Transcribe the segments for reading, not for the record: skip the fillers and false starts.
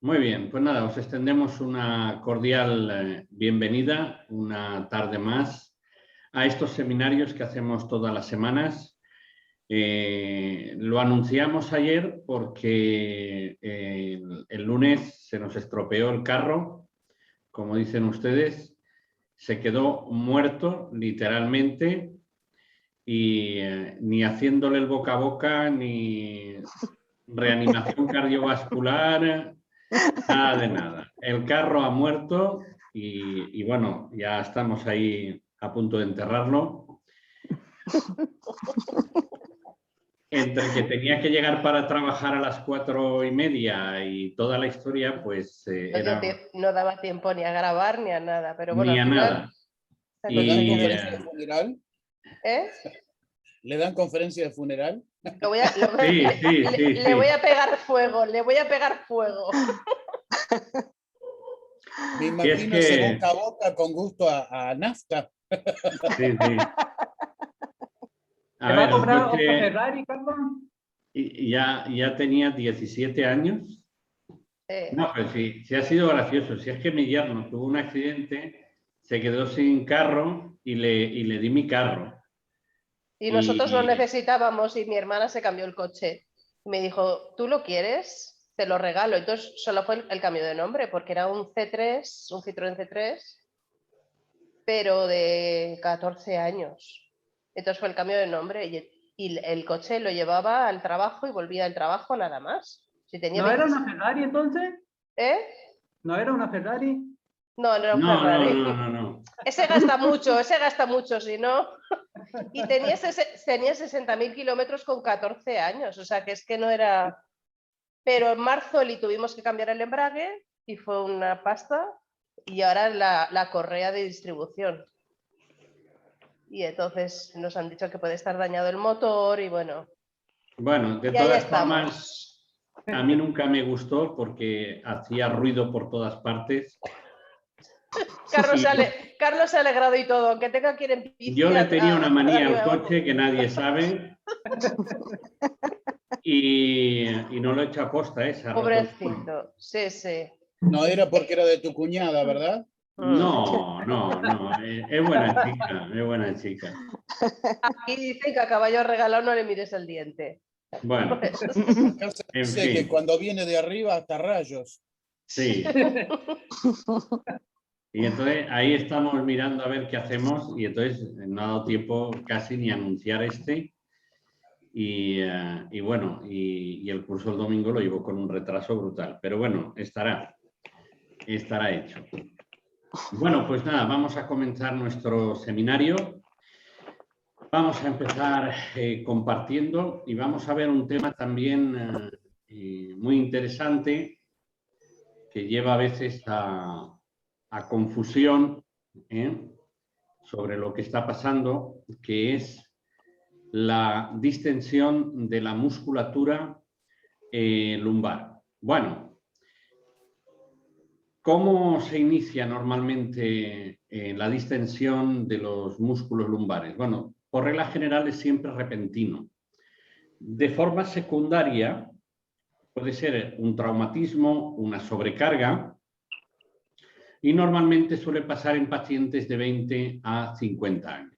Muy bien, pues nada, os extendemos una cordial bienvenida una tarde más a estos seminarios que hacemos todas las semanas. Lo anunciamos ayer porque el lunes se nos estropeó el carro, como dicen ustedes, se quedó muerto literalmente y ni haciéndole el boca a boca ni reanimación cardiovascular. Nada de nada. El carro ha muerto y bueno, ya estamos ahí a punto de enterrarlo. Entre que tenía que llegar para trabajar a las 4:30 y toda la historia, pues era No daba tiempo ni a grabar ni a nada, pero bueno, ni al a final nada. se ha Y, ¿Le dan conseguido. conferencia de funeral? ¿Eh? ¿Le dan conferencia de funeral? Sí. Le voy a pegar fuego, le voy a pegar fuego. Me Y es imagino que- ese boca a boca con gusto a nafta. Sí. A ¿Te va ver, a comprar el otro coche Ferrari, Carlos? ya tenía 17 años. No, pues sí ha sido gracioso. Si es que mi yerno tuvo un accidente, se quedó sin carro y le di mi carro. Y nosotros lo necesitábamos y mi hermana se cambió el coche. Me dijo, ¿tú lo quieres? Te lo regalo. Entonces solo fue el cambio de nombre, porque era un C3, un Citroën C3, pero de 14 años. Entonces fue el cambio de nombre y el coche lo llevaba al trabajo y volvía al trabajo nada más. Si tenía ¿No era 20... una Ferrari entonces? ¿Eh? ¿No era una Ferrari? No era un Ferrari. No. Ese gasta mucho, si no. Y tenía 60.000 kilómetros con 14 años, o sea que es que no era... Pero en marzo le tuvimos que cambiar el embrague y fue una pasta y ahora la correa de distribución. Y entonces nos han dicho que puede estar dañado el motor y bueno. Bueno, de y ahí todas estamos. formas, a mí nunca me gustó porque hacía ruido por todas partes. Carlos se ha alegrado y todo, aunque tenga que ir en bici. Yo le tenía una manía al nuevo. coche que nadie sabe y no lo he hecho a posta esa. Pobrecito, sí. No era porque era de tu cuñada, ¿verdad? No, es buena chica. Aquí dicen que a caballo regalado no le mires el diente. Bueno, Acá se en dice que fin, cuando viene de arriba hasta rayos. sí. Y entonces ahí estamos mirando a ver qué hacemos y entonces no ha dado tiempo casi ni a anunciar este. Y bueno, y el curso el domingo lo llevo con un retraso brutal, pero bueno, estará hecho. Bueno, pues nada, vamos a comenzar nuestro seminario. Vamos a empezar compartiendo y vamos a ver un tema también muy interesante que lleva a veces a confusión sobre lo que está pasando, que es la distensión de la musculatura lumbar. Bueno, ¿cómo se inicia normalmente la distensión de los músculos lumbares? Bueno, por regla general es siempre repentino. De forma secundaria puede ser un traumatismo, una sobrecarga, y normalmente suele pasar en pacientes de 20 a 50 años.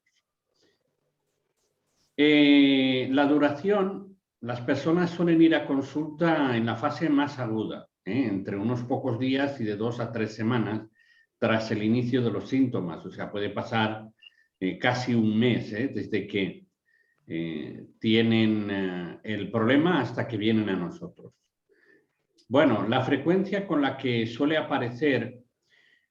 La duración, las personas suelen ir a consulta en la fase más aguda, entre unos pocos días y de 2 a 3 semanas tras el inicio de los síntomas. O sea, puede pasar casi un mes desde que tienen el problema hasta que vienen a nosotros. Bueno, la frecuencia con la que suele aparecer,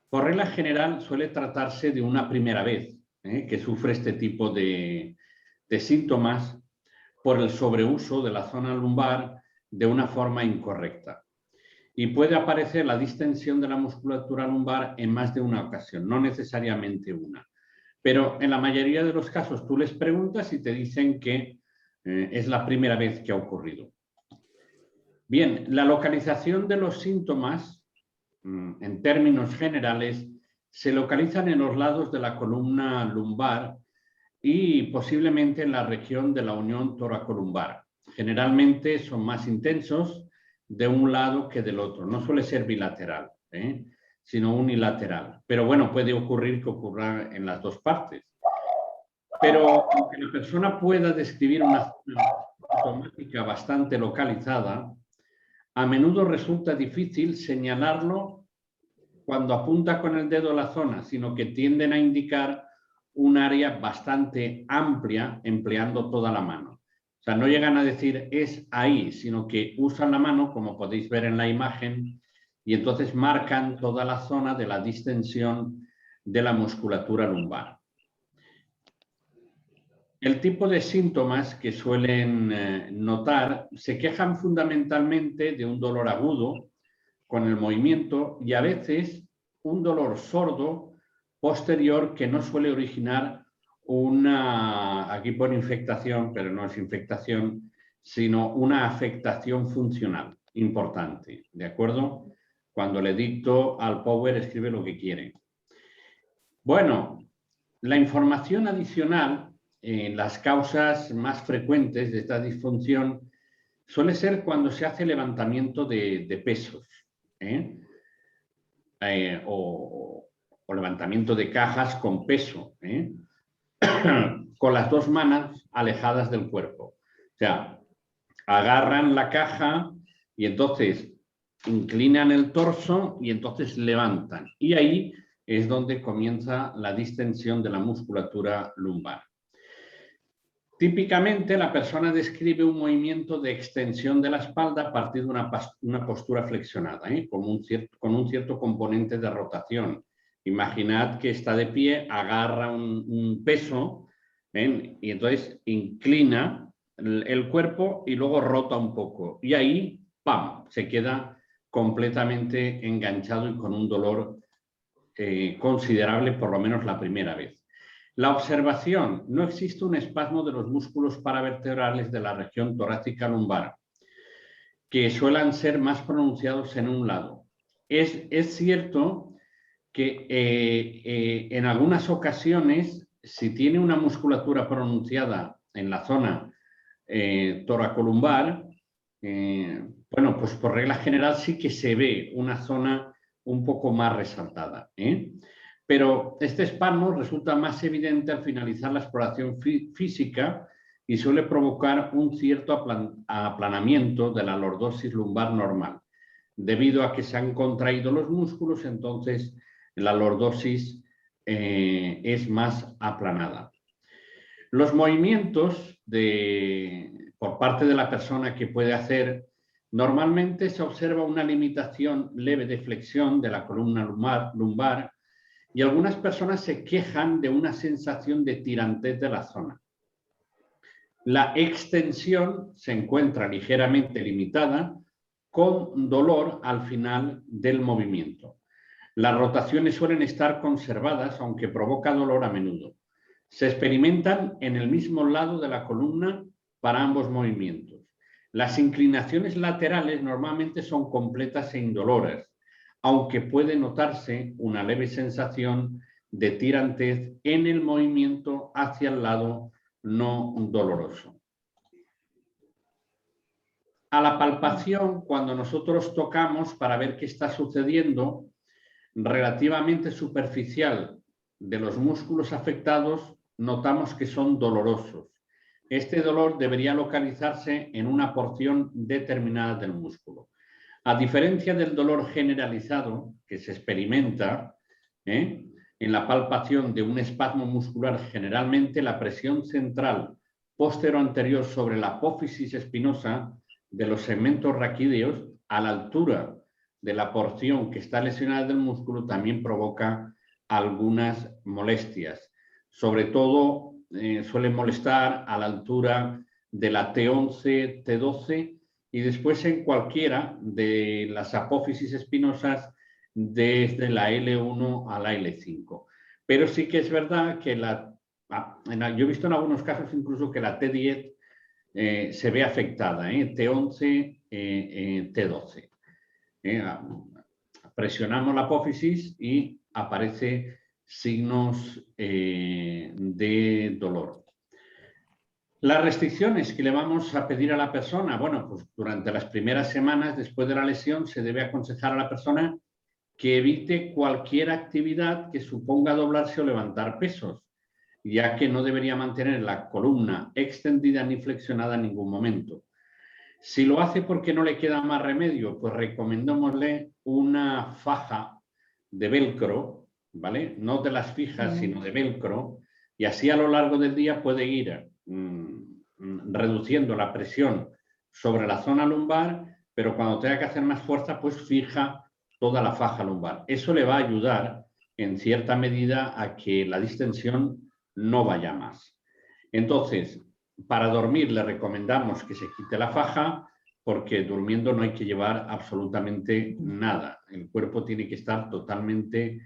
por regla general, suele tratarse de una primera vez que sufre este tipo de síntomas por el sobreuso de la zona lumbar de una forma incorrecta. Y puede aparecer la distensión de la musculatura lumbar en más de una ocasión, no necesariamente una. Pero en la mayoría de los casos tú les preguntas y te dicen que es la primera vez que ha ocurrido. Bien, la localización de los síntomas, en términos generales, se localizan en los lados de la columna lumbar y posiblemente en la región de la unión toracolumbar. Generalmente son más intensos de un lado que del otro. No suele ser bilateral, sino unilateral. Pero bueno, puede ocurrir que ocurra en las dos partes. Pero aunque la persona pueda describir una zona sintomática bastante localizada, a menudo resulta difícil señalarlo cuando apunta con el dedo a la zona, sino que tienden a indicar un área bastante amplia empleando toda la mano. O sea, no llegan a decir es ahí, sino que usan la mano, como podéis ver en la imagen, y entonces marcan toda la zona de la distensión de la musculatura lumbar. El tipo de síntomas que suelen notar se quejan fundamentalmente de un dolor agudo con el movimiento y a veces un dolor sordo posterior que no suele originar una, aquí pone infectación, pero no es infectación, sino una afectación funcional importante, ¿de acuerdo? Cuando le dicto al Power escribe lo que quiere. Bueno, la información adicional en las causas más frecuentes de esta disfunción suele ser cuando se hace levantamiento de pesos, o levantamiento de cajas con peso, con las dos manos alejadas del cuerpo. O sea, agarran la caja y entonces inclinan el torso y entonces levantan. Y ahí es donde comienza la distensión de la musculatura lumbar. Típicamente la persona describe un movimiento de extensión de la espalda a partir de una postura flexionada, con un cierto componente de rotación. Imaginad que está de pie, agarra un peso, y entonces inclina el cuerpo y luego rota un poco. Y ahí, ¡pam!, se queda completamente enganchado y con un dolor considerable, por lo menos la primera vez. La observación: no existe un espasmo de los músculos paravertebrales de la región torácica lumbar, que suelen ser más pronunciados en un lado. Es cierto que en algunas ocasiones, si tiene una musculatura pronunciada en la zona toracolumbar, bueno, pues por regla general sí que se ve una zona un poco más resaltada, pero este espasmo resulta más evidente al finalizar la exploración física y suele provocar un cierto aplanamiento de la lordosis lumbar normal. Debido a que se han contraído los músculos, entonces la lordosis es más aplanada. Los movimientos por parte de la persona que puede hacer, normalmente se observa una limitación leve de flexión de la columna lumbar y algunas personas se quejan de una sensación de tirantez de la zona. La extensión se encuentra ligeramente limitada, con dolor al final del movimiento. Las rotaciones suelen estar conservadas, aunque provoca dolor a menudo. Se experimentan en el mismo lado de la columna para ambos movimientos. Las inclinaciones laterales normalmente son completas e indoloras, aunque puede notarse una leve sensación de tirantez en el movimiento hacia el lado no doloroso. A la palpación, cuando nosotros tocamos para ver qué está sucediendo, relativamente superficial de los músculos afectados, notamos que son dolorosos. Este dolor debería localizarse en una porción determinada del músculo. A diferencia del dolor generalizado que se experimenta en la palpación de un espasmo muscular, generalmente la presión central postero-anterior sobre la apófisis espinosa de los segmentos raquídeos a la altura de la porción que está lesionada del músculo también provoca algunas molestias. Sobre todo suele molestar a la altura de la T11, T12 y después en cualquiera de las apófisis espinosas desde la L1 a la L5. Pero sí que es verdad que yo he visto en algunos casos incluso que la T10 se ve afectada, T11, T12. Presionamos la apófisis y aparece signos de dolor. Las restricciones que le vamos a pedir a la persona, bueno, pues durante las primeras semanas después de la lesión se debe aconsejar a la persona que evite cualquier actividad que suponga doblarse o levantar pesos, ya que no debería mantener la columna extendida ni flexionada en ningún momento. Si lo hace porque no le queda más remedio, pues recomendémosle una faja de velcro, ¿vale? No de las fijas, sino de velcro, y así a lo largo del día puede ir reduciendo la presión sobre la zona lumbar, pero cuando tenga que hacer más fuerza, pues fija toda la faja lumbar. Eso le va a ayudar en cierta medida a que la distensión no vaya más. Entonces, para dormir le recomendamos que se quite la faja, porque durmiendo no hay que llevar absolutamente nada. El cuerpo tiene que estar totalmente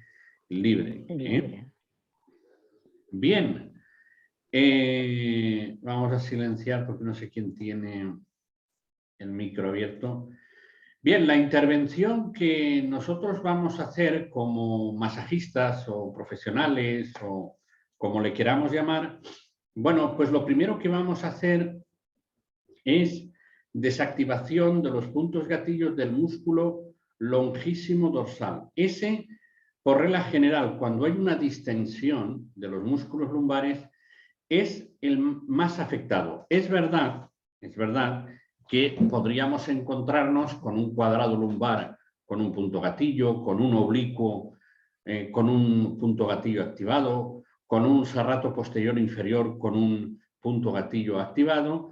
libre. Bien. Vamos a silenciar porque no sé quién tiene el micro abierto. Bien, la intervención que nosotros vamos a hacer como masajistas o profesionales o como le queramos llamar, bueno, pues lo primero que vamos a hacer es desactivación de los puntos gatillos del músculo longísimo dorsal. Ese, por regla general, cuando hay una distensión de los músculos lumbares, es el más afectado. Es verdad que podríamos encontrarnos con un cuadrado lumbar, con un punto gatillo, con un oblicuo, con un punto gatillo activado, con un serrato posterior inferior con un punto gatillo activado,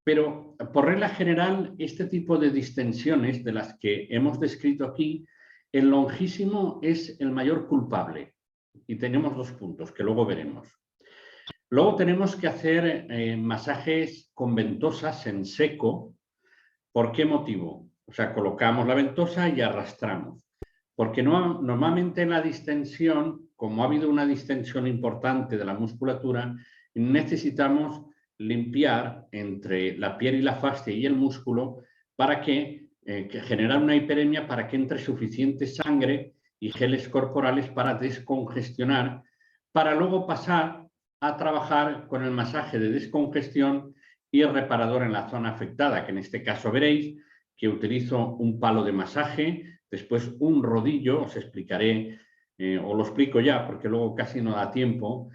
pero por regla general este tipo de distensiones de las que hemos descrito aquí, el longísimo es el mayor culpable y tenemos 2 puntos que luego veremos. Luego tenemos que hacer masajes con ventosas en seco. ¿Por qué motivo? O sea, colocamos la ventosa y arrastramos. Porque normalmente en la distensión, como ha habido una distensión importante de la musculatura, necesitamos limpiar entre la piel y la fascia y el músculo para que generar una hiperemia para que entre suficiente sangre y geles corporales para descongestionar, para luego pasar a trabajar con el masaje de descongestión y el reparador en la zona afectada, que en este caso veréis que utilizo un palo de masaje, después un rodillo, os explicaré, o lo explico ya porque luego casi no da tiempo.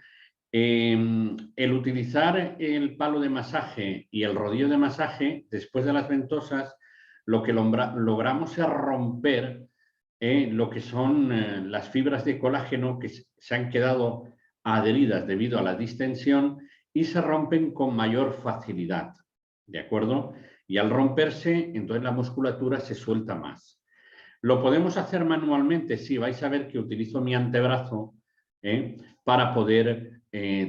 El utilizar el palo de masaje y el rodillo de masaje, después de las ventosas, lo que logramos es romper lo que son las fibras de colágeno que se han quedado adheridas debido a la distensión y se rompen con mayor facilidad, ¿de acuerdo? Y al romperse, entonces la musculatura se suelta más. ¿Lo podemos hacer manualmente? Sí, vais a ver que utilizo mi antebrazo para poder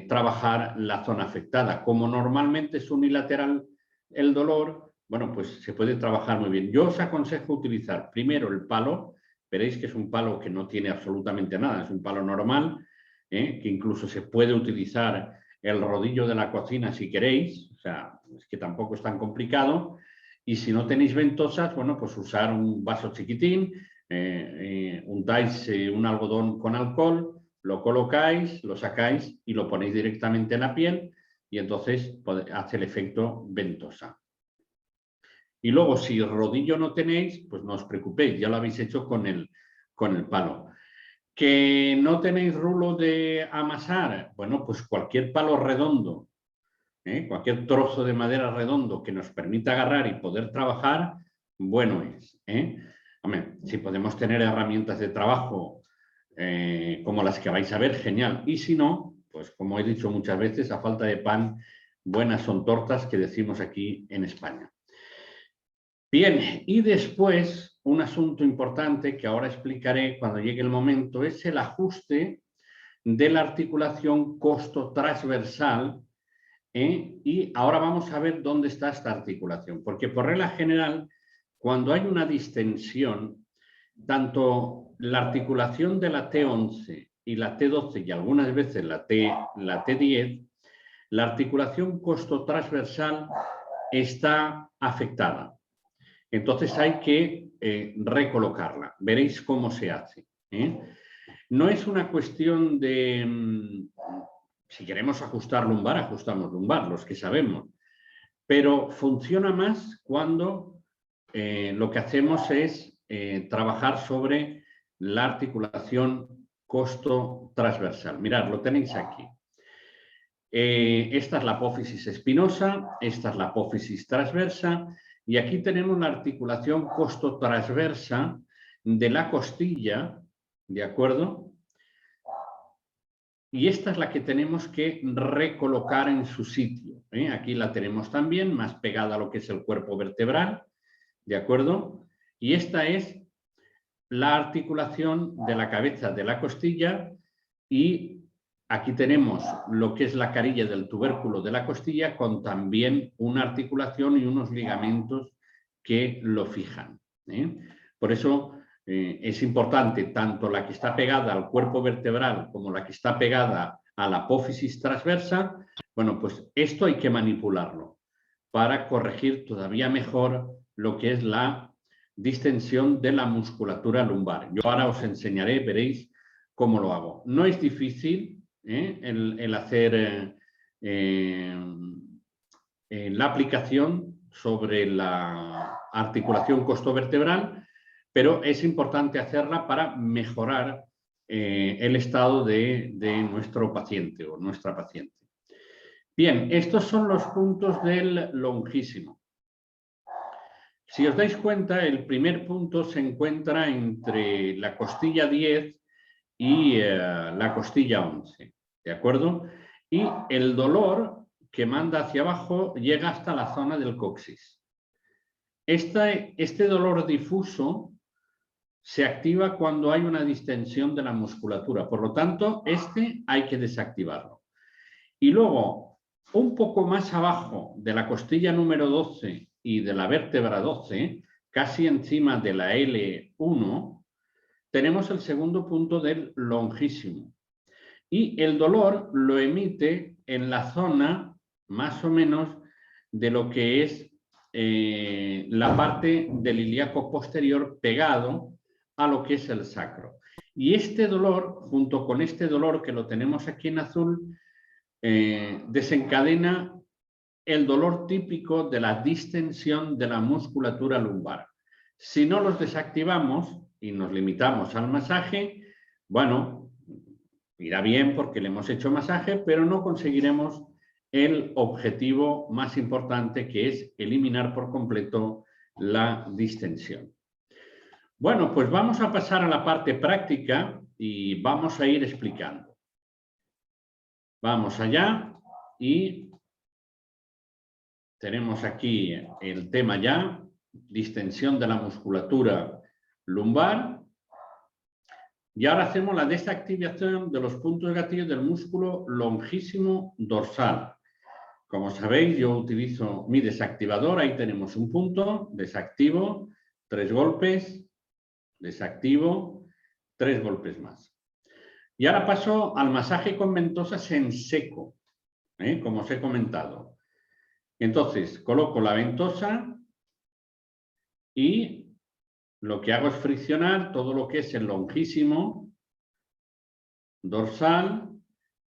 trabajar la zona afectada. Como normalmente es unilateral el dolor, bueno, pues se puede trabajar muy bien. Yo os aconsejo utilizar primero el palo, veréis que es un palo que no tiene absolutamente nada, es un palo normal, que incluso se puede utilizar el rodillo de la cocina si queréis, o sea, es que tampoco es tan complicado. Y si no tenéis ventosas, bueno, pues usar un vaso chiquitín, untáis un algodón con alcohol, lo colocáis, lo sacáis y lo ponéis directamente en la piel y entonces hace el efecto ventosa. Y luego, si rodillo no tenéis, pues no os preocupéis, ya lo habéis hecho con el palo. ¿Que no tenéis rulo de amasar? Bueno, pues cualquier palo redondo, cualquier trozo de madera redondo que nos permita agarrar y poder trabajar, bueno es. Hombre, si podemos tener herramientas de trabajo como las que vais a ver, genial. Y si no, pues como he dicho muchas veces, a falta de pan, buenas son tortas, que decimos aquí en España. Bien, y después un asunto importante que ahora explicaré cuando llegue el momento es el ajuste de la articulación costotransversal. Y ahora vamos a ver dónde está esta articulación, porque por regla general, cuando hay una distensión, tanto la articulación de la T11 y la T12 y algunas veces la T10, la articulación costotransversal está afectada. Entonces hay que recolocarla. Veréis cómo se hace. No es una cuestión de Si queremos ajustar lumbar, ajustamos lumbar, los que sabemos. Pero funciona más cuando lo que hacemos es trabajar sobre la articulación costo-transversal. Mirad, lo tenéis aquí. Esta es la apófisis espinosa, esta es la apófisis transversa y aquí tenemos la articulación costo-transversa de la costilla, ¿de acuerdo? Y esta es la que tenemos que recolocar en su sitio. Aquí la tenemos también, más pegada a lo que es el cuerpo vertebral, ¿de acuerdo? Y esta es la articulación de la cabeza de la costilla y aquí tenemos lo que es la carilla del tubérculo de la costilla con también una articulación y unos ligamentos que lo fijan. Por eso es importante tanto la que está pegada al cuerpo vertebral como la que está pegada a la apófisis transversa. Bueno, pues esto hay que manipularlo para corregir todavía mejor lo que es la distensión de la musculatura lumbar. Yo ahora os enseñaré, veréis cómo lo hago. No es difícil el hacer la aplicación sobre la articulación costovertebral, pero es importante hacerla para mejorar el estado de nuestro paciente o nuestra paciente. Bien, estos son los puntos del longísimo. Si os dais cuenta, el primer punto se encuentra entre la costilla 10 y la costilla 11, ¿de acuerdo? Y el dolor que manda hacia abajo llega hasta la zona del coxis. Este dolor difuso se activa cuando hay una distensión de la musculatura, por lo tanto, hay que desactivarlo. Y luego, un poco más abajo de la costilla número 12 y de la vértebra 12, casi encima de la L1, tenemos el segundo punto del longísimo. Y el dolor lo emite en la zona, más o menos, de lo que es la parte del ilíaco posterior pegado a lo que es el sacro. Y este dolor, junto con este dolor que lo tenemos aquí en azul, desencadena el dolor típico de la distensión de la musculatura lumbar. Si no los desactivamos y nos limitamos al masaje, bueno, irá bien porque le hemos hecho masaje, pero no conseguiremos el objetivo más importante, que es eliminar por completo la distensión. Bueno, pues vamos a pasar a la parte práctica y vamos a ir explicando. Vamos allá y tenemos aquí el tema ya, distensión de la musculatura lumbar. Y ahora hacemos la desactivación de los puntos gatillos del músculo longísimo dorsal. Como sabéis, yo utilizo mi desactivador. Ahí tenemos un punto, desactivo, 3 golpes, desactivo, 3 golpes más. Y ahora paso al masaje con ventosas en seco, como os he comentado. Entonces, coloco la ventosa y lo que hago es friccionar todo lo que es el longísimo dorsal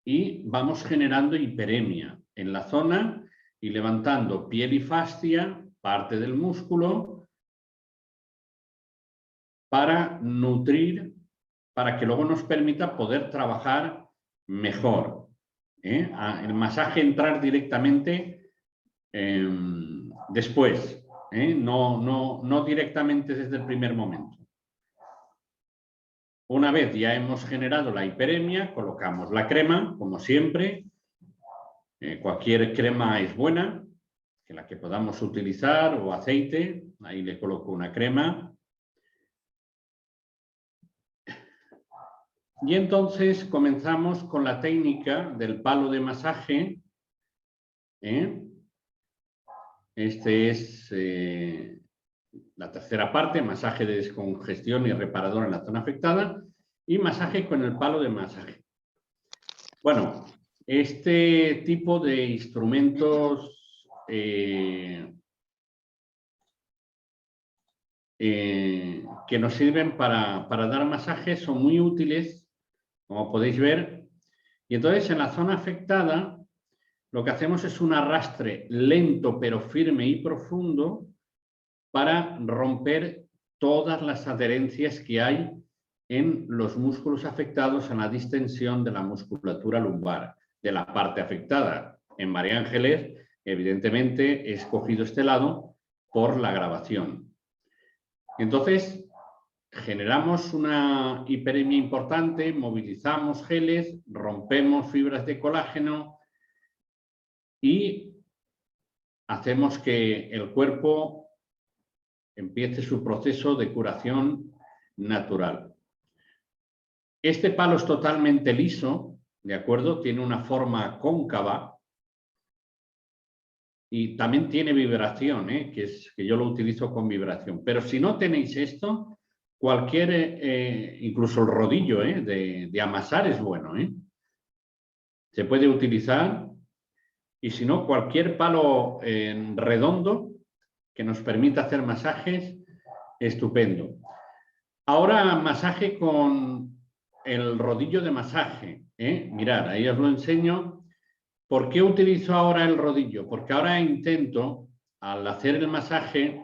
y vamos generando hiperemia en la zona y levantando piel y fascia, parte del músculo, para nutrir, para que luego nos permita poder trabajar mejor. El masaje entrar directamente después, no directamente desde el primer momento. Una vez ya hemos generado la hiperemia, colocamos la crema, como siempre. Cualquier crema es buena, que la que podamos utilizar, o aceite. Ahí le coloco una crema. Y entonces comenzamos con la técnica del palo de masaje. Este es la tercera parte, masaje de descongestión y reparador en la zona afectada y masaje con el palo de masaje. Bueno, este tipo de instrumentos que nos sirven para dar masajes son muy útiles, como podéis ver, Y entonces en la zona afectada lo que hacemos es un arrastre lento pero firme y profundo para romper todas las adherencias que hay en los músculos afectados en la distensión de la musculatura lumbar de la parte afectada. En María Ángeles, evidentemente, he escogido este lado por la grabación. Entonces, generamos una hiperemia importante, movilizamos geles, rompemos fibras de colágeno y hacemos que el cuerpo empiece su proceso de curación natural. Este palo es totalmente liso, ¿de acuerdo? Tiene una forma cóncava y también tiene vibración, que yo lo utilizo con vibración. Pero si no tenéis esto, cualquier, incluso el rodillo de amasar es bueno. Se puede utilizar y si no, cualquier palo redondo que nos permita hacer masajes, estupendo. Ahora masaje con el rodillo de masaje. Mirad, ahí os lo enseño. ¿Por qué utilizo ahora el rodillo? Porque ahora intento, al hacer el masaje,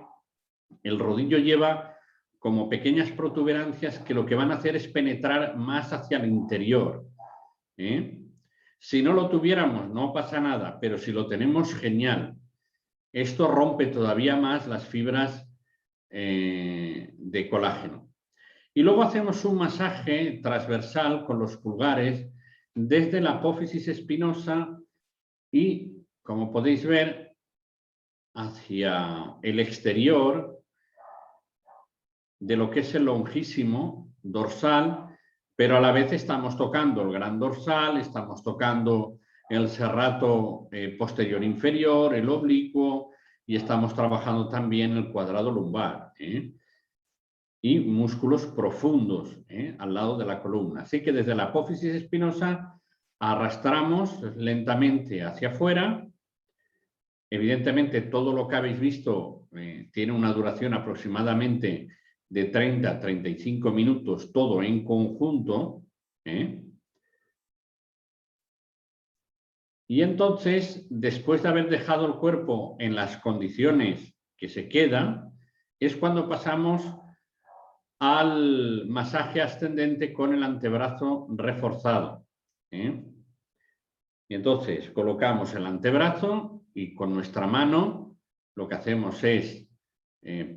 el rodillo lleva como pequeñas protuberancias que lo que van a hacer es penetrar más hacia el interior. Si no lo tuviéramos, no pasa nada, pero si lo tenemos, genial. Esto rompe todavía más las fibras de colágeno. Y luego hacemos un masaje transversal con los pulgares desde la apófisis espinosa y, como podéis ver, hacia el exterior de lo que es el longísimo dorsal, pero a la vez estamos tocando el gran dorsal, estamos tocando el serrato posterior inferior, el oblicuo, y estamos trabajando también el cuadrado lumbar, y músculos profundos al lado de la columna. Así que desde la apófisis espinosa arrastramos lentamente hacia afuera. Evidentemente todo lo que habéis visto tiene una duración aproximadamente de 30 a 35 minutos, todo en conjunto. Y entonces, después de haber dejado el cuerpo en las condiciones que se quedan, es cuando pasamos al masaje ascendente con el antebrazo reforzado. Y entonces colocamos el antebrazo y con nuestra mano lo que hacemos es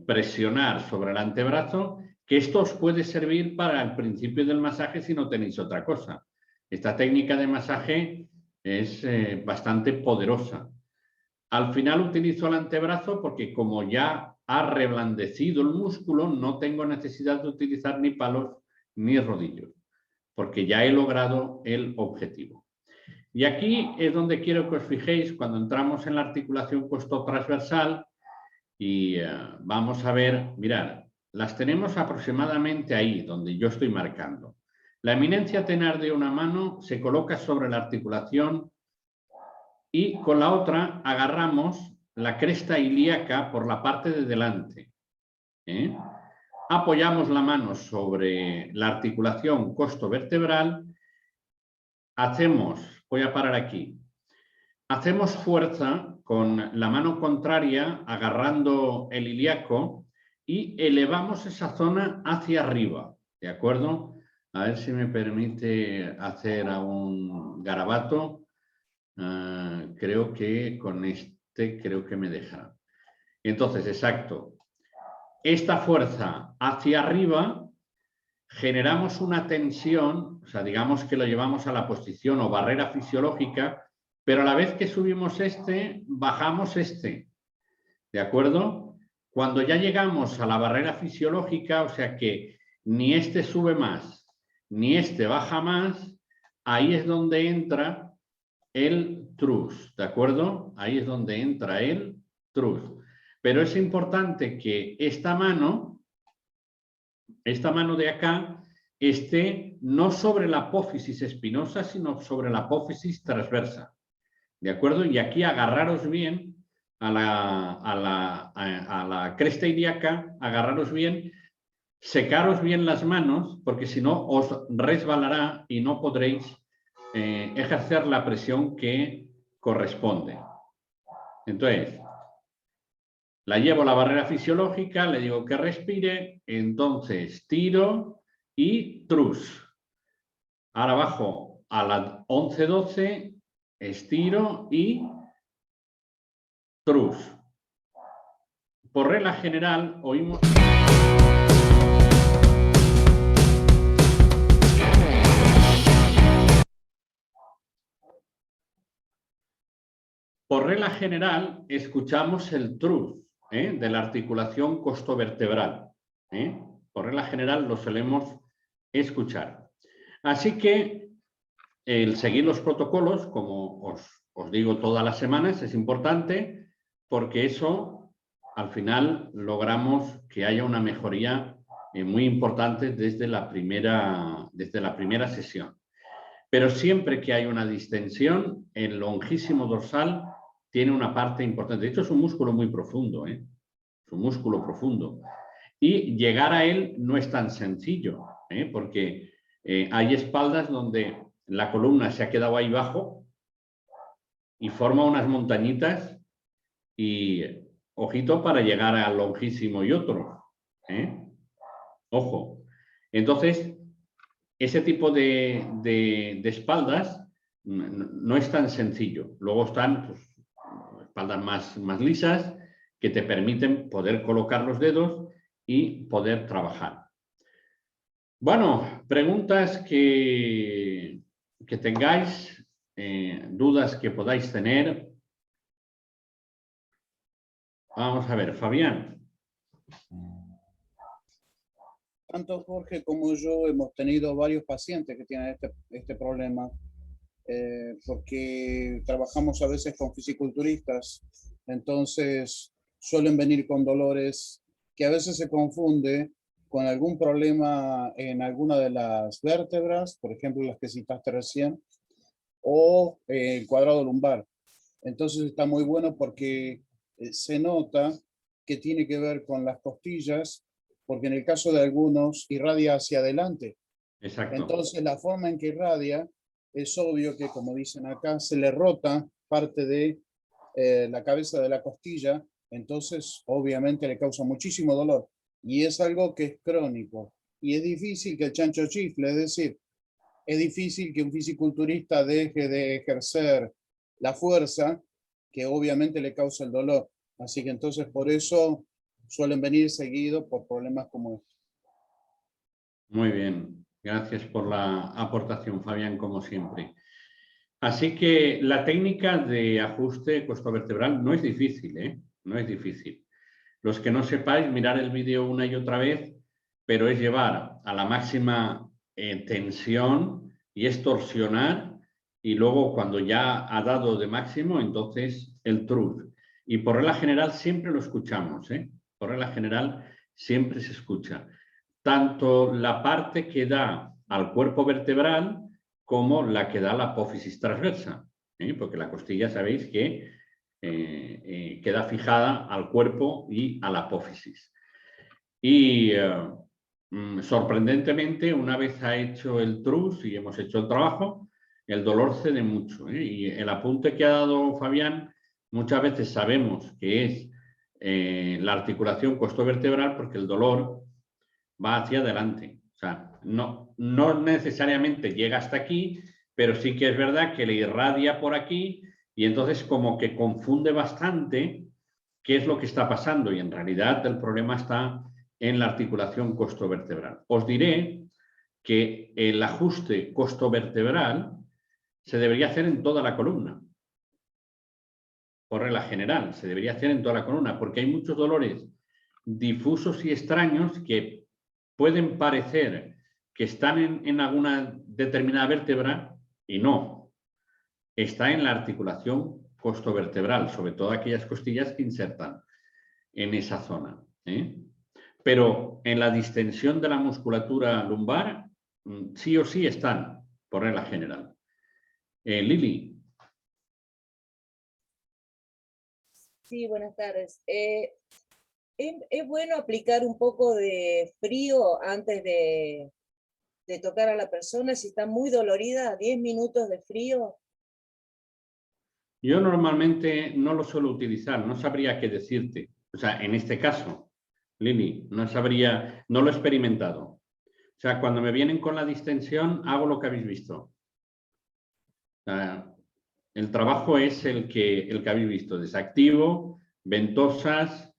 presionar sobre el antebrazo, que esto os puede servir para el principio del masaje si no tenéis otra cosa. Esta técnica de masaje es bastante poderosa. Al final utilizo el antebrazo porque como ya ha reblandecido el músculo, no tengo necesidad de utilizar ni palos ni rodillos, porque ya he logrado el objetivo. Y aquí es donde quiero que os fijéis cuando entramos en la articulación costo-transversal y vamos a ver, mirad, las tenemos aproximadamente ahí, donde yo estoy marcando. La eminencia tenar de una mano se coloca sobre la articulación y con la otra agarramos la cresta ilíaca por la parte de delante. Apoyamos la mano sobre la articulación costovertebral. Voy a parar aquí. Hacemos fuerza con la mano contraria agarrando el ilíaco y elevamos esa zona hacia arriba. ¿De acuerdo? A ver si me permite hacer un garabato. Creo que con creo que me deja. Entonces, exacto. Esta fuerza hacia arriba, generamos una tensión, o sea, digamos que lo llevamos a la posición o barrera fisiológica, pero a la vez que subimos bajamos ¿de acuerdo? Cuando ya llegamos a la barrera fisiológica, o sea que ni sube más, ni baja más, ahí es donde entra el trus, ¿de acuerdo? Ahí es donde entra el trus. Pero es importante que esta mano de acá esté no sobre la apófisis espinosa, sino sobre la apófisis transversa. ¿De acuerdo? Y aquí agarraros bien a la cresta ilíaca, agarraros bien, secaros bien las manos, porque si no os resbalará y no podréis ejercer la presión que corresponde. Entonces, la llevo a la barrera fisiológica, le digo que respire, entonces tiro y trus. Ahora bajo a las 11-12, estiro y trus. Por regla general, oímos... Por regla general, escuchamos el trus de la articulación costovertebral. Por regla general, lo solemos escuchar. Así que el seguir los protocolos, como os digo todas las semanas, es importante porque eso, al final, logramos que haya una mejoría muy importante desde la primera sesión. Pero siempre que hay una distensión, el longísimo dorsal tiene una parte importante. De hecho, es un músculo muy profundo, es un músculo profundo. Y llegar a él no es tan sencillo, porque hay espaldas donde la columna se ha quedado ahí abajo y forma unas montañitas y ojito para llegar al longísimo y otro. Ojo. Entonces, ese tipo de espaldas no es tan sencillo. Luego están pues, espaldas más lisas que te permiten poder colocar los dedos y poder trabajar. Bueno, preguntas que tengáis, dudas que podáis tener. Vamos a ver, Fabián. Tanto Jorge como yo hemos tenido varios pacientes que tienen este problema, porque trabajamos a veces con fisiculturistas, entonces suelen venir con dolores que a veces se confunde con algún problema en alguna de las vértebras, por ejemplo las que citaste recién, o el cuadrado lumbar. Entonces está muy bueno porque se nota que tiene que ver con las costillas, porque en el caso de algunos irradia hacia adelante. Exacto. Entonces la forma en que irradia es obvio que, como dicen acá, se le rota parte de la cabeza de la costilla, entonces obviamente le causa muchísimo dolor. Y es algo que es crónico. Y es difícil que el chancho chifle, es decir, es difícil que un fisiculturista deje de ejercer la fuerza que obviamente le causa el dolor. Así que entonces por eso suelen venir seguidos por problemas como este. Muy bien. Gracias por la aportación, Fabián, como siempre. Así que la técnica de ajuste costovertebral no es difícil, no es difícil. Los que no sepáis, mirar el vídeo una y otra vez, pero es llevar a la máxima tensión y es torsionar, y luego cuando ya ha dado de máximo, entonces el trus. Y por regla general siempre lo escuchamos, por regla general siempre se escucha. Tanto la parte que da al cuerpo vertebral como la que da la apófisis transversa, porque la costilla sabéis que queda fijada al cuerpo y a la apófisis. Y sorprendentemente, una vez ha hecho el trus y hemos hecho el trabajo, el dolor cede mucho. Y el apunte que ha dado Fabián, muchas veces sabemos que es la articulación costovertebral porque el dolor va hacia adelante. O sea, no necesariamente llega hasta aquí, pero sí que es verdad que le irradia por aquí y entonces como que confunde bastante qué es lo que está pasando y en realidad el problema está en la articulación costovertebral. Os diré que el ajuste costovertebral se debería hacer en toda la columna. Por regla general, se debería hacer en toda la columna porque hay muchos dolores difusos y extraños que pueden parecer que están en alguna determinada vértebra y no. Está en la articulación costovertebral, sobre todo aquellas costillas que insertan en esa zona. Pero en la distensión de la musculatura lumbar, sí o sí están, por regla general. Lili. Sí, buenas tardes. ¿Es bueno aplicar un poco de frío antes de de tocar a la persona si está muy dolorida, 10 minutos de frío? Yo normalmente no lo suelo utilizar, no sabría qué decirte. O sea, en este caso, Lili, no sabría, no lo he experimentado. O sea, cuando me vienen con la distensión, hago lo que habéis visto. O sea, el trabajo es el que habéis visto. Desactivo, ventosas,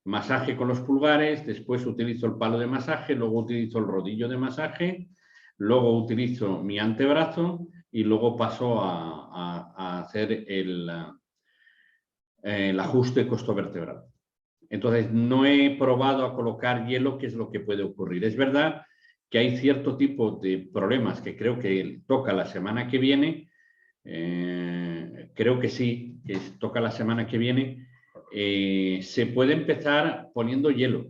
masaje con los pulgares, después utilizo el palo de masaje, luego utilizo el rodillo de masaje, luego utilizo mi antebrazo y luego paso a hacer el ajuste costovertebral. Entonces, no he probado a colocar hielo, que es lo que puede ocurrir. Es verdad que hay cierto tipo de problemas que creo que toca la semana que viene. Creo que sí, que toca la semana que viene. Se puede empezar poniendo hielo.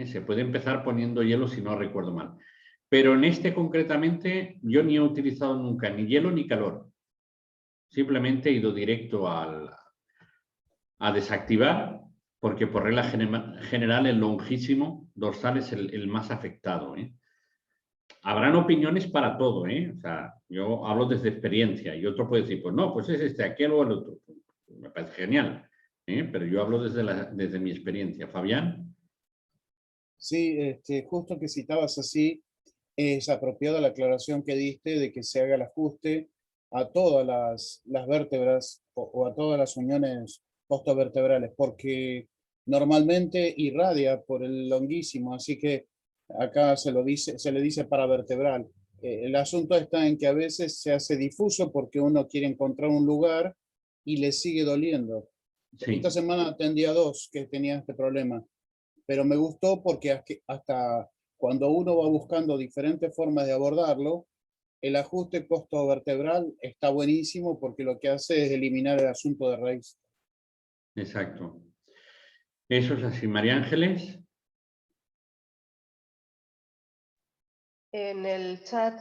Se puede empezar poniendo hielo si no recuerdo mal. Pero en este concretamente yo ni he utilizado nunca ni hielo ni calor. Simplemente he ido directo a desactivar, porque por regla general el longísimo dorsal es el más afectado. Habrán opiniones para todo, O sea, yo hablo desde experiencia y otro puede decir, pues no, pues es este, aquel o el otro. Me parece genial, pero yo hablo desde mi experiencia. Fabián. Sí, justo que citabas así, es apropiada la aclaración que diste de que se haga el ajuste a todas las vértebras o a todas las uniones costovertebrales, porque normalmente irradia por el longuísimo, así que acá se le dice paravertebral. El asunto está en que a veces se hace difuso porque uno quiere encontrar un lugar y le sigue doliendo. Sí. Esta semana atendí a 2 que tenían este problema, pero me gustó porque hasta cuando uno va buscando diferentes formas de abordarlo, el ajuste costovertebral está buenísimo porque lo que hace es eliminar el asunto de raíz. Exacto. Eso es así. María Ángeles. En el chat,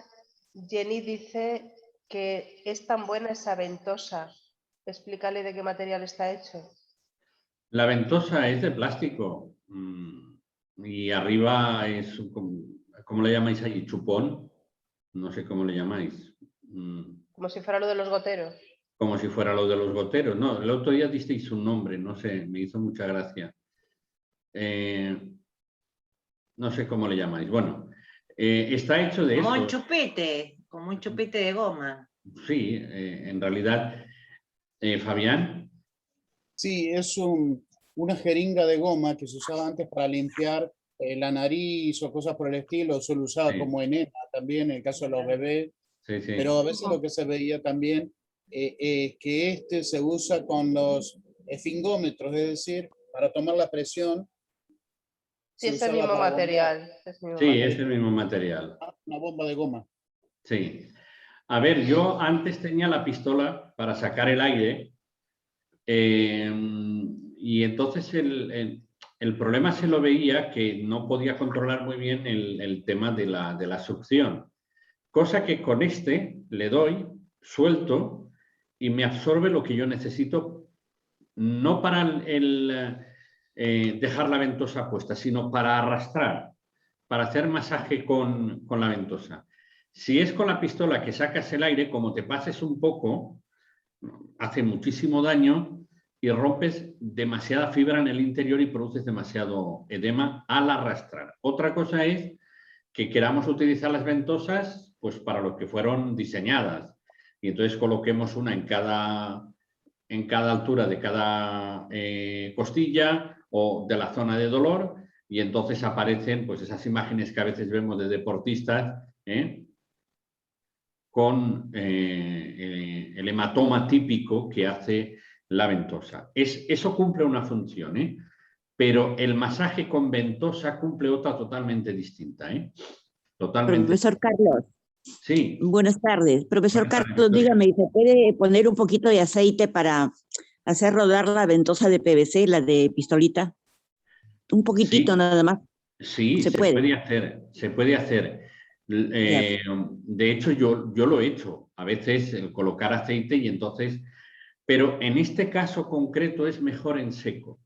Jenny dice que es tan buena esa ventosa. Explícale de qué material está hecho. La ventosa es de plástico y arriba es, ¿cómo le llamáis ahí? Chupón. No sé cómo le llamáis. Como si fuera lo de los goteros. Como si fuera lo de los goteros. No, el otro día disteis un nombre, no sé, me hizo mucha gracia. No sé cómo le llamáis. Bueno, está hecho de eso. Como un chupete de goma. Sí, en realidad, Fabián. Sí, es una jeringa de goma que se usaba antes para limpiar la nariz o cosas por el estilo. Suele usar Sí. como enema también en el caso de los bebés. Sí, sí. Pero a veces lo que se veía también es que se usa con los esfingómetros, es decir, para tomar la presión. Sí, es el mismo material. Sí, es el mismo material. Una bomba de goma. Sí. A ver, yo antes tenía la pistola para sacar el aire y entonces el problema se lo veía que no podía controlar muy bien el tema de la succión. Cosa que con este le doy, suelto y me absorbe lo que yo necesito, no para dejar la ventosa puesta, sino para arrastrar, para hacer masaje con la ventosa. Si es con la pistola que sacas el aire, como te pases un poco, hace muchísimo daño y rompes demasiada fibra en el interior y produces demasiado edema al arrastrar. Otra cosa es que queramos utilizar las ventosas pues para lo que fueron diseñadas y entonces coloquemos una en cada altura de cada costilla o de la zona de dolor y entonces aparecen pues esas imágenes que a veces vemos de deportistas con el hematoma típico que hace la ventosa. Eso cumple una función, pero el masaje con ventosa cumple otra totalmente distinta. Totalmente. Profesor Carlos. Sí. Buenas tardes. Profesor Buenas tardes, Carlos, Victoria. dígame, ¿se puede poner un poquito de aceite para hacer rodar la ventosa de PVC, la de pistolita? Un poquitito Sí. nada más. Sí, se puede hacer, se puede hacer. De hecho, yo lo he hecho, a veces el colocar aceite y entonces, pero en este caso concreto es mejor en seco.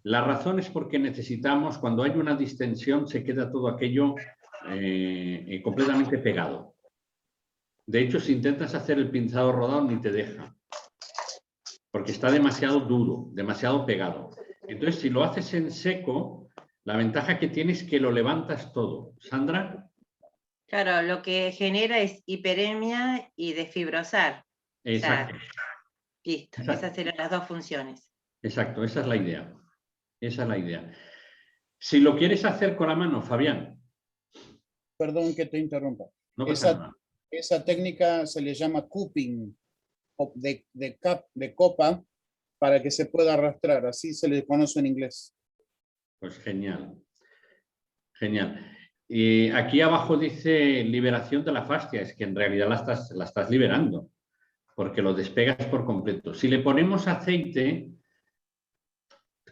La razón es porque necesitamos, cuando hay una distensión, se queda todo aquello completamente pegado. De hecho, si intentas hacer el pinzado rodado, ni te deja. Porque está demasiado duro, demasiado pegado. Entonces, si lo haces en seco, la ventaja que tienes es que lo levantas todo. ¿Sandra? Claro, lo que genera es hiperemia y desfibrosar. Exacto. O sea, listo, Exacto. esas eran las dos funciones. Exacto, esa es la idea. Esa es la idea. Si lo quieres hacer con la mano, Fabián, Perdón que te interrumpa. no pasa nada. Esa técnica se le llama cupping, de copa, para que se pueda arrastrar. Así se le conoce en inglés. Pues genial. Genial. Y aquí abajo dice liberación de la fascia, es que en realidad la estás liberando, porque lo despegas por completo. Si le ponemos aceite,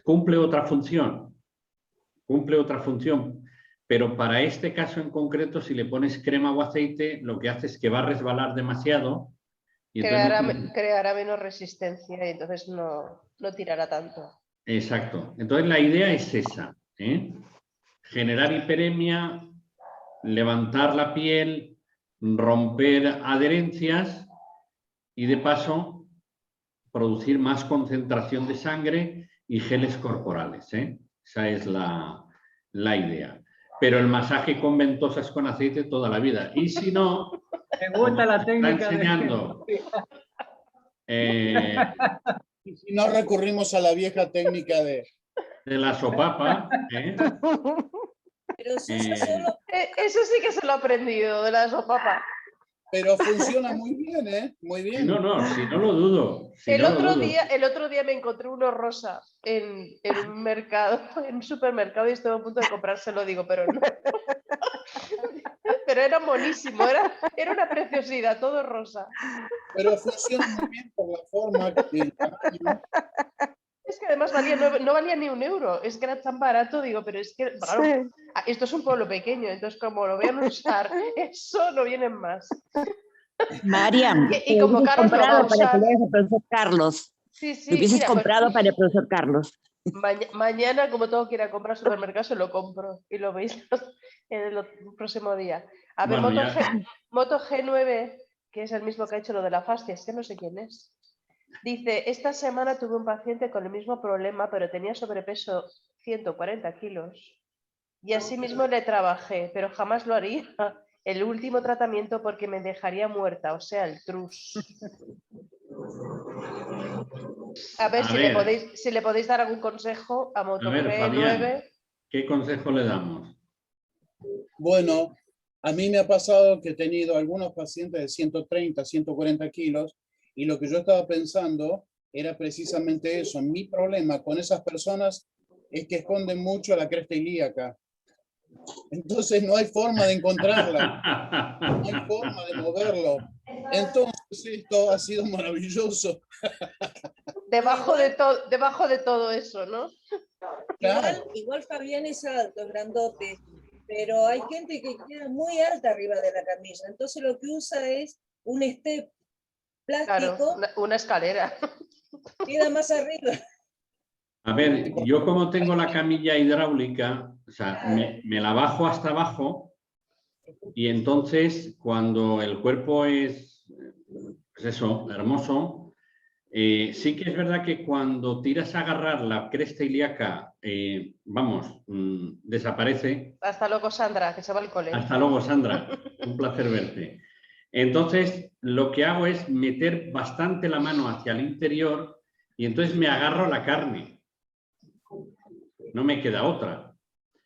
cumple otra función. Cumple otra función. Pero para este caso en concreto, si le pones crema o aceite, lo que hace es que va a resbalar demasiado. Y entonces creará menos resistencia y entonces no tirará tanto. Exacto. Entonces la idea es esa, ¿eh? Generar hiperemia, levantar la piel, romper adherencias y de paso producir más concentración de sangre y geles corporales, ¿eh? Esa es la idea. Pero el masaje con ventosas con aceite toda la vida. Y si no, Me gusta la técnica. está enseñando. Y si no, recurrimos a la vieja técnica de La sopapa, ¿eh? Pero si usa solo, Eso sí que se lo he aprendido de la sopapa. Pero funciona muy bien, ¿eh? Muy bien. No, si no lo dudo. El otro día me encontré uno rosa en un mercado, en un supermercado, y estuve a punto de comprárselo, digo, pero no. Pero era monísimo, era una preciosidad, todo rosa. Pero funciona muy bien por la forma que Es que además no valía ni €1, es que era tan barato, digo, pero es que, claro, esto es un pueblo pequeño, entonces como lo vean usar, eso no vienen más. Mariam, Y como Carlos lo va a comprado para que usar. le hagas al profesor Carlos. Sí, sí, Lo hubieses mira, pues, comprado para el profesor Carlos. mañana, como tengo que ir a comprar al supermercado, se lo compro y lo veis en el próximo día. A ver, Bueno, Moto G9, que es el mismo que ha hecho lo de la fascia, es que no sé quién es. Dice, esta semana tuve un paciente con el mismo problema, pero tenía sobrepeso 140 kilos. Y así mismo le trabajé, pero jamás lo haría el último tratamiento porque me dejaría muerta, o sea, el trus. A ver, si le podéis dar algún consejo a Moto G9. Fabián, ¿qué consejo le damos? Bueno, a mí me ha pasado que he tenido algunos pacientes de 130, 140 kilos y lo que yo estaba pensando era precisamente eso. Mi problema con esas personas es que esconden mucho la cresta ilíaca. Entonces no hay forma de encontrarla, no hay forma de moverlo. Entonces esto ha sido maravilloso. Debajo de todo eso, ¿no? Claro. igual Fabián es alto, grandote, pero hay gente que queda muy alta arriba de la camilla. Entonces lo que usa es un step plástico. Claro, una escalera. Queda más arriba. A ver, yo como tengo la camilla hidráulica, o sea, me la bajo hasta abajo y entonces cuando el cuerpo es, pues eso, hermoso, sí que es verdad que cuando tiras a agarrar la cresta ilíaca, desaparece. Hasta luego, Sandra, que se va al cole. Hasta luego, Sandra. Un placer verte. Entonces, lo que hago es meter bastante la mano hacia el interior y entonces me agarro la carne. No me queda otra.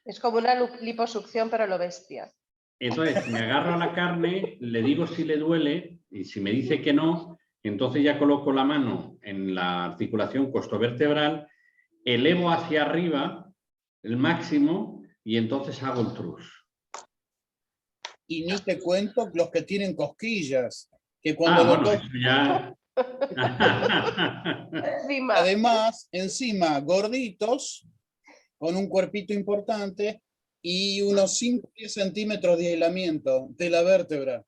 Es como una liposucción, pero lo bestia. Entonces, me agarro a la carne, le digo si le duele y si me dice que no, entonces ya coloco la mano en la articulación costovertebral, elevo hacia arriba el máximo y entonces hago el trus. Y ni te cuento los que tienen cosquillas, que cuando eso ya... Además, encima, gorditos, con un cuerpito importante y unos 5 o 10 centímetros de aislamiento de la vértebra.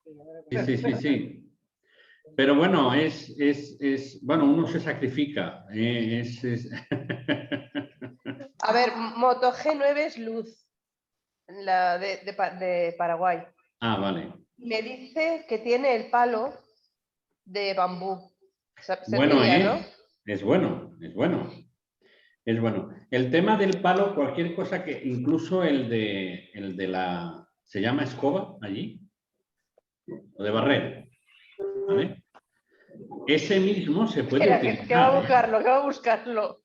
Sí. Pero bueno, bueno, uno se sacrifica. A ver, Moto G9 es luz. la de Paraguay. Ah, vale. Me dice que tiene el palo de bambú. Bueno, Sería, ¿no? es bueno, es bueno. Es bueno. El tema del palo, cualquier cosa que, incluso el de la, ¿se llama escoba allí? O de barrer, ¿vale? Ese mismo se puede Espera, utilizar. que va a buscarlo, que va a buscarlo.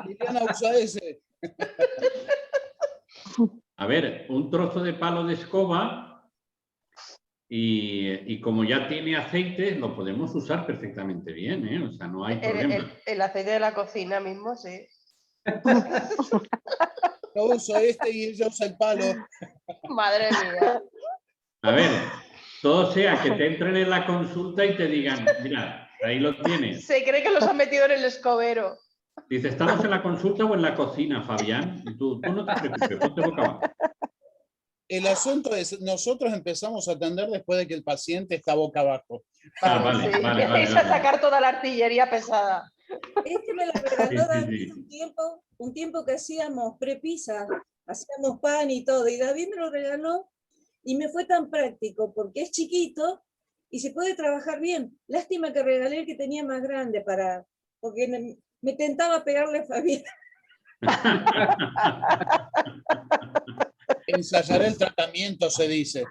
Liliana usa ese. A ver, un trozo de palo de escoba y como ya tiene aceite, lo podemos usar perfectamente bien, ¿eh? O sea, no hay problema. El aceite de la cocina mismo, sí. Yo uso este y ella usa el palo. Madre mía. A ver, todo sea que te entren en la consulta y te digan, mira, ahí lo tienes. Se cree que los han metido en el escobero. Dice, ¿estamos en la consulta o en la cocina, Fabián? Y tú no te preocupes, ponte boca abajo. El asunto es, nosotros empezamos a atender después de que el paciente está boca abajo. Vale, Sí. vale. Empieza a sacar toda la artillería pesada. Este me lo regaló Sí, David sí. un tiempo que hacíamos prepisa, hacíamos pan y todo, y David me lo regaló y me fue tan práctico porque es chiquito y se puede trabajar bien. Lástima que regalé el que tenía más grande porque me tentaba pegarle a Fabián. Ensayaré el tratamiento, se dice.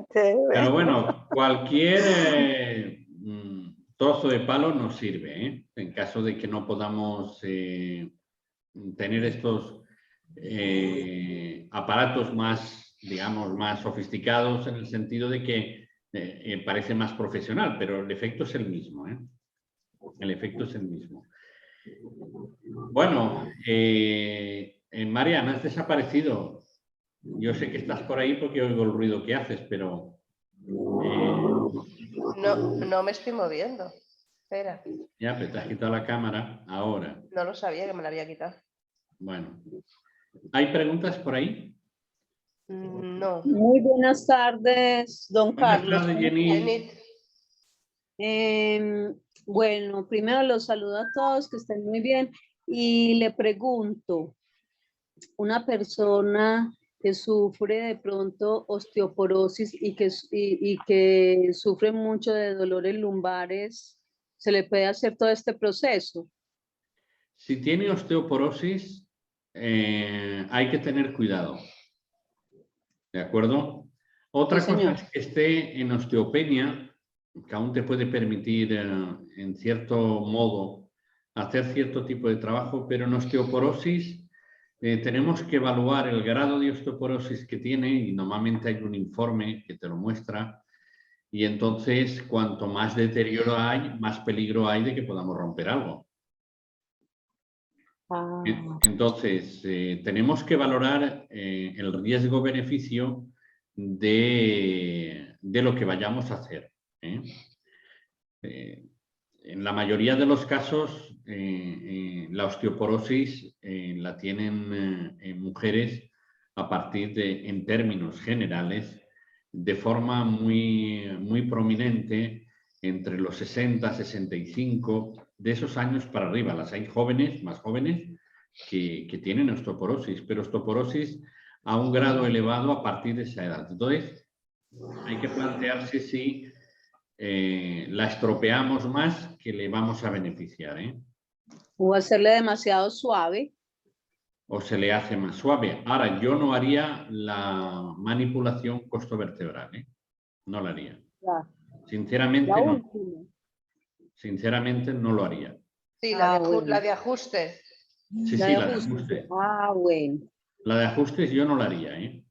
Pero bueno, cualquier trozo de palo nos sirve, ¿eh? En caso de que no podamos tener estos aparatos más, digamos, más sofisticados en el sentido de que parece más profesional, pero el efecto es el mismo, ¿eh? El efecto es el mismo. Bueno, Mariana, has desaparecido. Yo sé que estás por ahí porque oigo el ruido que haces, pero... No me estoy moviendo. Espera. Ya, pero te has quitado la cámara ahora. No lo sabía que me la había quitado. Bueno. ¿Hay preguntas por ahí? No. Muy buenas tardes, don Buenas Carlos. tardes, Jenny. Jenny, Bueno, primero los saludo a todos, que estén muy bien. Y le pregunto, una persona que sufre de pronto osteoporosis y que sufre mucho de dolores lumbares, ¿se le puede hacer todo este proceso? Si tiene osteoporosis, hay que tener cuidado. ¿De acuerdo? Otra Sí, cosa señor. es que esté en osteopenia, que aún te puede permitir, en cierto modo, hacer cierto tipo de trabajo, pero en osteoporosis tenemos que evaluar el grado de osteoporosis que tiene y normalmente hay un informe que te lo muestra y entonces cuanto más deterioro hay, más peligro hay de que podamos romper algo. Ah, Entonces, tenemos que valorar el riesgo-beneficio de lo que vayamos a hacer. En la mayoría de los casos, la osteoporosis la tienen mujeres a partir de, en términos generales, de forma muy prominente entre los 60, 65, de esos años para arriba. Las hay jóvenes, más jóvenes, que tienen osteoporosis, pero osteoporosis a un grado elevado a partir de esa edad. Entonces, hay que plantearse si la estropeamos más que le vamos a beneficiar, ¿eh? o hacerle demasiado suave. O se le hace más suave. Ahora, yo no haría la manipulación costovertebral, ¿eh? No la haría. La Sinceramente, no. última. Sinceramente, no lo haría. sí, Bueno. la de ajuste. Sí, La sí, de la de ajustes. ajustes. Ah, bueno. La de ajustes yo no la haría, ¿eh?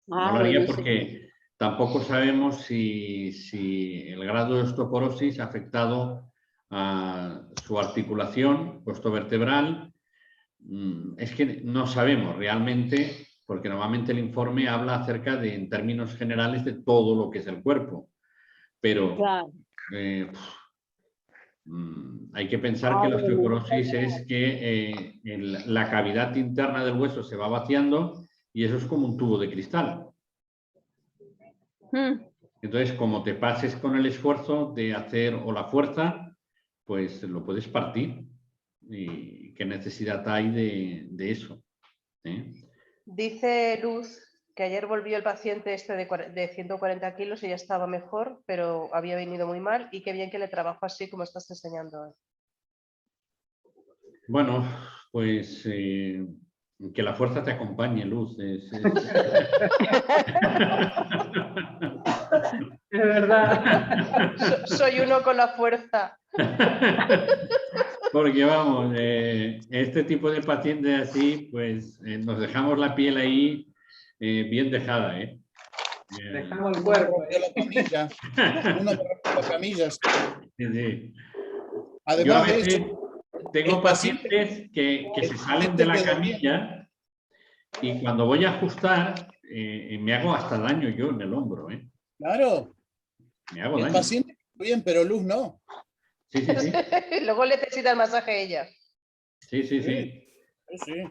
No Ah, lo haría bueno, porque tampoco sabemos si el grado de osteoporosis ha afectado a su articulación costovertebral. Es que no sabemos realmente, porque normalmente el informe habla acerca de, en términos generales, de todo lo que es el cuerpo. Pero claro. hay que pensar que la osteoporosis es que la cavidad interna del hueso se va vaciando y eso es como un tubo de cristal. Entonces, como te pases con el esfuerzo de hacer o la fuerza, pues lo puedes partir. Y qué necesidad hay de eso. Dice Luz que ayer volvió el paciente este de 140 kilos y ya estaba mejor, pero había venido muy mal, y qué bien que le trabajó así como estás enseñando hoy. Bueno, pues que la fuerza te acompañe, Luz. Es verdad. Soy uno con la fuerza. Porque vamos, este tipo de pacientes así, pues nos dejamos la piel ahí bien dejada, ¿eh? Dejamos el Uno cuerpo. rompió la camilla. Uno rompió la camilla. Sí, sí. Yo a Además de veces eso, tengo el paciente- pacientes que el se salen paciente de la que dormía- camilla y cuando voy a ajustar me hago hasta daño yo en el hombro, ¿eh? Claro, Me hago el daño. paciente está bien, pero Luz no. Sí, sí, sí. Luego necesita el masaje ella. Sí, sí, sí. Sí, sí.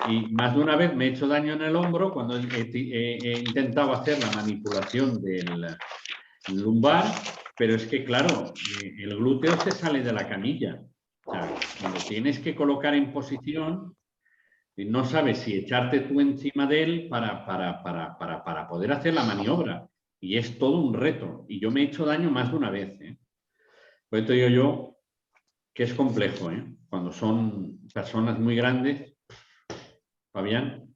Y más de una vez me he hecho daño en el hombro cuando he intentado hacer la manipulación del lumbar, pero es que, claro, el glúteo se sale de la camilla. O sea, cuando tienes que colocar en posición, no sabes si echarte tú encima de él para poder hacer la maniobra. Y es todo un reto. Y yo me he hecho daño más de una vez, ¿eh? Por eso digo yo que es complejo, ¿eh? Cuando son personas muy grandes. Fabián.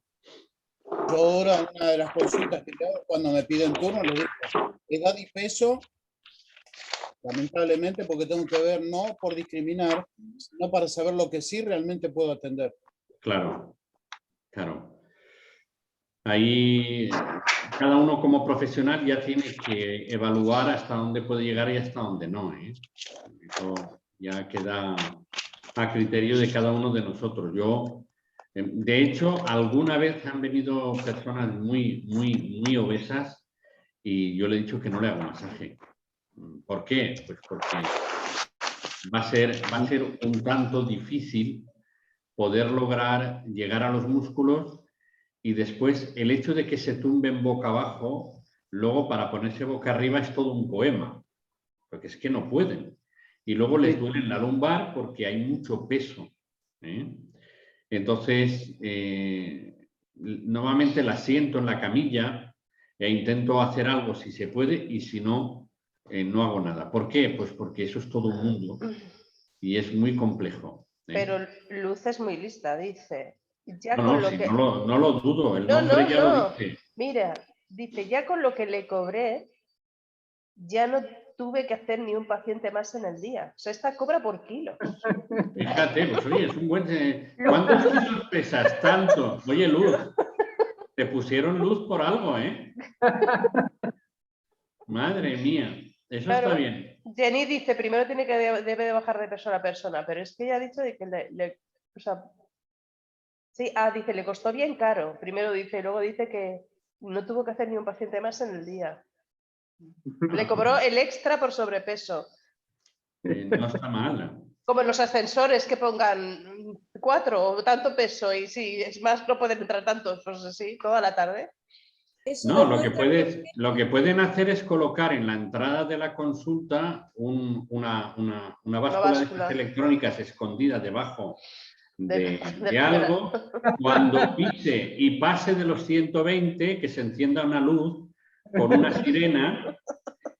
Yo ahora una de las consultas que hago cuando me piden turno, les digo, edad y peso, lamentablemente, porque tengo que ver no por discriminar, sino para saber lo que sí realmente puedo atender. Claro, claro. Ahí cada uno como profesional ya tiene que evaluar hasta dónde puede llegar y hasta dónde no, ¿eh? Eso ya queda a criterio de cada uno de nosotros. Yo, de hecho, alguna vez han venido personas muy obesas y yo le he dicho que no le hago masaje. ¿Por qué? Pues porque va a ser un tanto difícil poder lograr llegar a los músculos y después el hecho de que se tumben boca abajo, luego para ponerse boca arriba es todo un poema, porque es que no pueden. Y luego les duele la lumbar porque hay mucho peso, ¿eh? Entonces, normalmente la siento en la camilla e intento hacer algo si se puede y si no, no hago nada. ¿Por qué? Pues porque eso es todo un mundo y es muy complejo, ¿eh? Pero Luz es muy lista, dice. Ya No, con no, lo sí, que... no lo dudo, el No, nombre no, ya lo no. dice. Mira, dice, ya con lo que le cobré, ya no tuve que hacer ni un paciente más en el día. O sea, esta cobra por kilo. Fíjate, pues oye, es un buen... ¿Cuántos kilos pesas? Tanto. Oye, Luz, te pusieron Luz por algo, ¿eh? Madre mía, eso Claro, está bien. Jenny dice, primero debe de bajar de persona a persona, pero es que ella ha dicho de que o sea, sí, dice, le costó bien caro. Primero dice, luego dice que no tuvo que hacer ni un paciente más en el día. Le cobró el extra por sobrepeso. No está mal. Como en los ascensores que pongan 4 o tanto peso y si es más no pueden entrar tantos, pues así, toda la tarde. Eso No, demuestra lo que pueden hacer es colocar en la entrada de la consulta una báscula de estas electrónicas escondida debajo de algo. Cuando pise y pase de los 120, que se encienda una luz con una sirena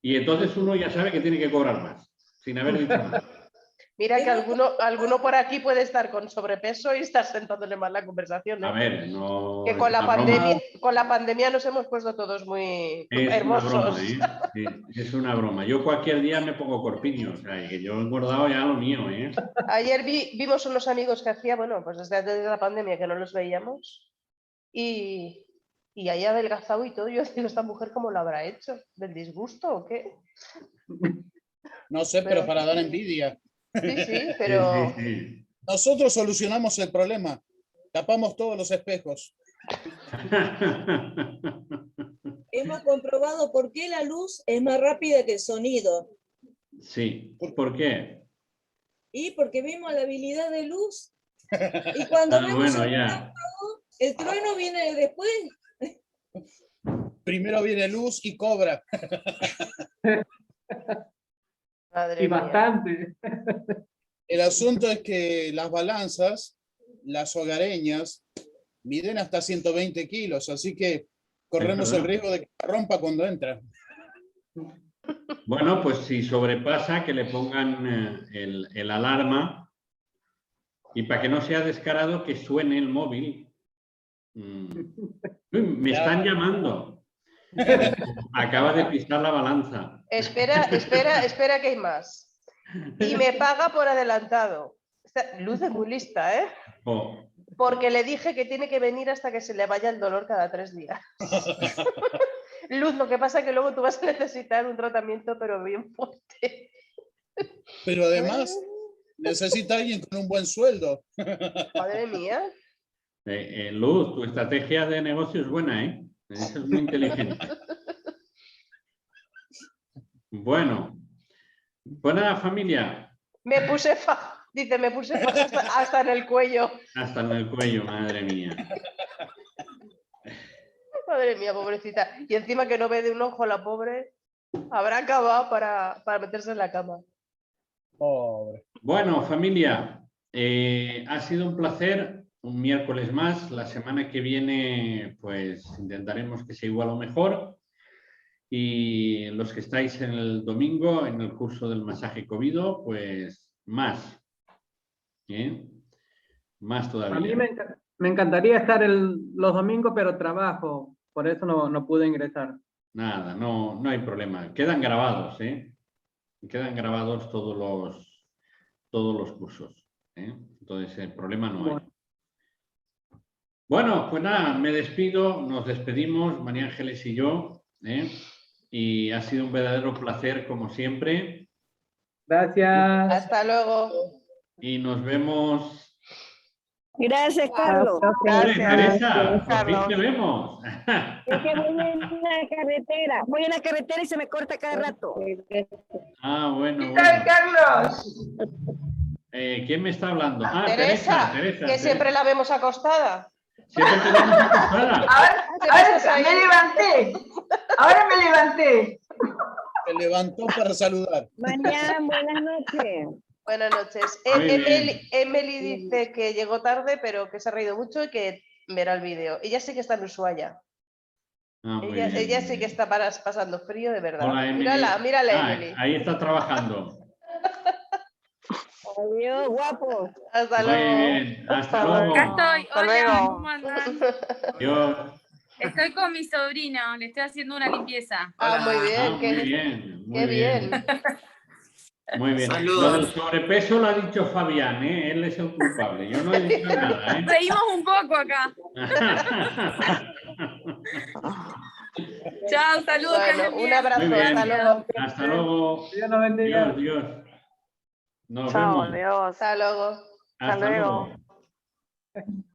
y entonces uno ya sabe que tiene que cobrar más, sin haber dicho nada. Mira que alguno por aquí puede estar con sobrepeso y estar sentándole mal la conversación, ¿eh? A ver, no que es con una con la pandemia nos hemos puesto todos muy hermosos. Una broma, ¿eh? Sí, es una broma. Yo cualquier día me pongo corpiño, o sea, que yo he engordado ya lo mío, ¿eh? Ayer vimos unos amigos que hacía, bueno, pues desde antes de la pandemia que no los veíamos y ahí adelgazado y todo. Yo digo, ¿esta mujer cómo lo habrá hecho? ¿Del disgusto o qué? No sé, pero para dar envidia. Sí, pero... Sí. Nosotros solucionamos el problema. Tapamos todos los espejos. hemos comprobado por qué la luz es más rápida que el sonido. Sí, ¿por qué? Y porque vimos la habilidad de luz. Y cuando vemos Bueno, el ya. relámpago, el trueno viene después. Primero viene Luz y cobra. Madre Y mía. bastante. El asunto es que las balanzas, las hogareñas, miden hasta 120 kilos, así que corremos el riesgo de que la rompa cuando entra. Bueno, pues si sobrepasa, que le pongan el alarma y para que no sea descarado, que suene el móvil. Me están llamando. Acaba de pisar la balanza. Espera que hay más. Y me paga por adelantado. Luz es muy lista, ¿eh? Oh, Porque le dije que tiene que venir hasta que se le vaya el dolor cada 3 días. Luz, lo que pasa es que luego tú vas a necesitar un tratamiento, pero bien fuerte. Pero además necesita alguien con un buen sueldo. Madre mía. Luz, tu estrategia de negocio es buena, ¿eh? Eso es muy inteligente. Bueno, pues nada, familia. Me puse faja hasta en el cuello. Hasta en el cuello, madre mía. Madre mía, pobrecita. Y encima que no ve de un ojo la pobre, habrá acabado para meterse en la cama. Pobre. Bueno, familia, ha sido un placer. Un miércoles más. La semana que viene, pues intentaremos que sea igual o mejor. Y los que estáis en el domingo, en el curso del masaje COVID, pues más. Más todavía. A mí me encantaría estar los domingos, pero trabajo, por eso no pude ingresar. Nada, no hay problema. Quedan grabados, ¿eh? Quedan grabados todos los cursos, ¿eh? Entonces, el problema no hay. Bueno, pues nada, me despido, nos despedimos, María Ángeles y yo, ¿eh? Y ha sido un verdadero placer, como siempre. Gracias. Hasta luego. Y nos vemos. Gracias, Carlos. Teresa, por fin te vemos. Es que voy en la carretera y se me corta cada rato. Ah, bueno. ¿Qué tal, Carlos? ¿Quién me está hablando? Ah, Teresa, Teresa. que siempre la vemos acostada. Siempre te vemos acostada. Ahora me levanté. Ahora me levanté. Se levantó para saludar. Mañana, buenas noches. Buenas noches. Muy bien. Emily dice que llegó tarde, pero que se ha reído mucho y que verá el vídeo. Ella sí que está en Ushuaia. Ah, muy Ella bien. sí que está pasando frío, de verdad. Hola, Emily. Mírala, Emily. Ahí está trabajando. Adiós, guapos. Hasta Muy luego. bien. Hasta luego. Acá estoy. Hasta Hola, luego. ¿cómo andan? Adiós. Estoy con mi sobrino, le estoy haciendo una limpieza. Muy bien. Ah, muy bien. Muy Qué bien. Muy bien. Saludos. Lo del sobrepeso lo ha dicho Fabián, ¿eh? Él es el culpable. Yo no he dicho nada, ¿eh? Reímos un poco acá. Chao, saludos. que Bueno, anden un bien. abrazo. Muy bien. Hasta luego. Hasta luego. Dios los bendiga. Dios. Nos Chao, vemos. adiós. Hasta luego. Hasta luego.